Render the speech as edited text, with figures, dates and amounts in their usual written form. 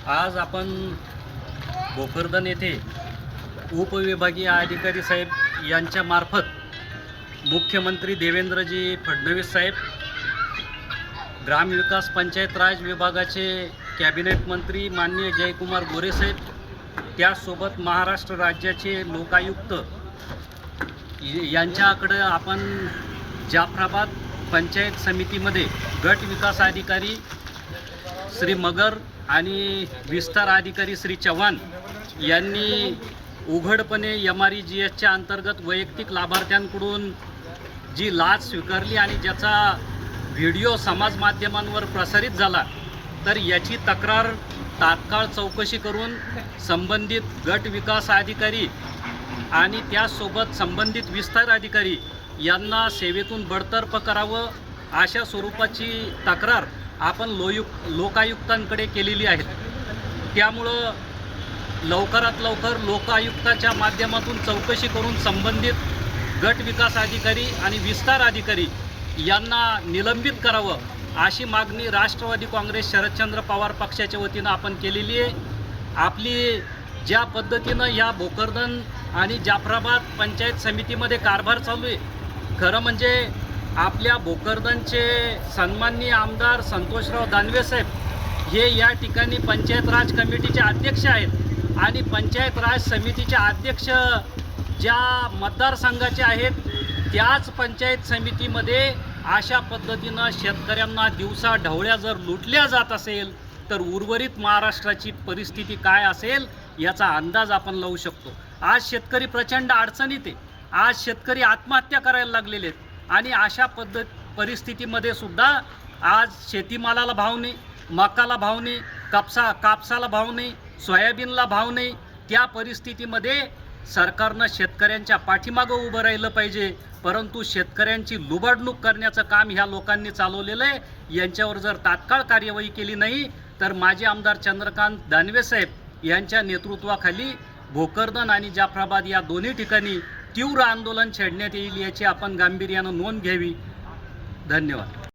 आज आपण भोकरदन येथे उपविभागीय अधिकारी साहेब यांच्या मार्फत मुख्यमंत्री देवेंद्रजी फडणवीस साहेब, ग्रामविकास पंचायत राज विभागाचे कॅबिनेट मंत्री माननीय जयकुमार गोरे साहेब, त्यासोबत महाराष्ट्र राज्याचे लोकायुक्त यांच्याकडे आपण जाफराबाद पंचायत समितीमध्ये गट विकास अधिकारी श्री मगर आणि विस्तार अधिकारी श्री चव्हाण यांनी उघडपणे MREGSच्या अंतर्गत वैयक्तिक लाभार्थ्यांकडून जी लाच स्वीकारली आणि ज्याचा व्हिडिओ समाज माध्यमांवर प्रसारित झाला, तर याची तक्रार तात्काळ चौकशी करून संबंधित गट विकास अधिकारी आणि त्यासोबत संबंधित विस्तार अधिकारी यांना सेवेतून बडतर्फ करावं, अशा स्वरूपाची तक्रार आपण लोकायुक्तांकडे केलेली आहे. त्यामुळं लवकरात लवकर लोकायुक्ताच्या माध्यमातून चौकशी करून संबंधित गट विकास अधिकारी आणि विस्तार अधिकारी यांना निलंबित करावं, अशी मागणी राष्ट्रवादी काँग्रेस शरदचंद्र पवार पक्षाच्या वतीनं आपण केलेली आहे. आपली ज्या पद्धतीनं या भोकरदन आणि जाफराबाद पंचायत समितीमध्ये कारभार चालू आहे, खरं म्हणजे आपल्या भोकरदनचे सन्माननीय आमदार संतोषराव दानवे साहेब हे या ठिकाणी पंचायत राज कमिटीचे अध्यक्ष आहेत आणि पंचायत राज समितीचे अध्यक्ष ज्या मतदारसंघाचे आहेत त्याच पंचायत समितीमध्ये अशा पद्धतीनं शेतकऱ्यांना दिवसा ढवळ्या जर लुटल्या जात असेल, तर उर्वरित महाराष्ट्राची परिस्थिती काय असेल याचा अंदाज आपण लावू शकतो. आज शेतकरी प्रचंड अडचणीत आहे. आज शेतकरी आत्महत्या करायला लागलेले आहेत आणि अशा परिस्थितीमध्ये सुद्धा आज शेतीमालाला भाव नाही, मकाला भाव नाही, कापसाला भाव नाही, सोयाबीनला भाव नाही. त्या परिस्थितीमध्ये सरकारनं शेतकऱ्यांच्या पाठीमागं उभं राहिलं पाहिजे, परंतु शेतकऱ्यांची लुबाडणूक करण्याचं काम ह्या लोकांनी चालवलेलं आहे. यांच्यावर जर तात्काळ कार्यवाही केली नाही तर माजी आमदार चंद्रकांत दानवे साहेब यांच्या नेतृत्वाखाली भोकरदन आणि जाफराबाद या दोन्ही ठिकाणी तीव्र आंदोलन छेडण्यात येईल, याची आपण गांभीर्यानं नोंद घ्यावी. धन्यवाद.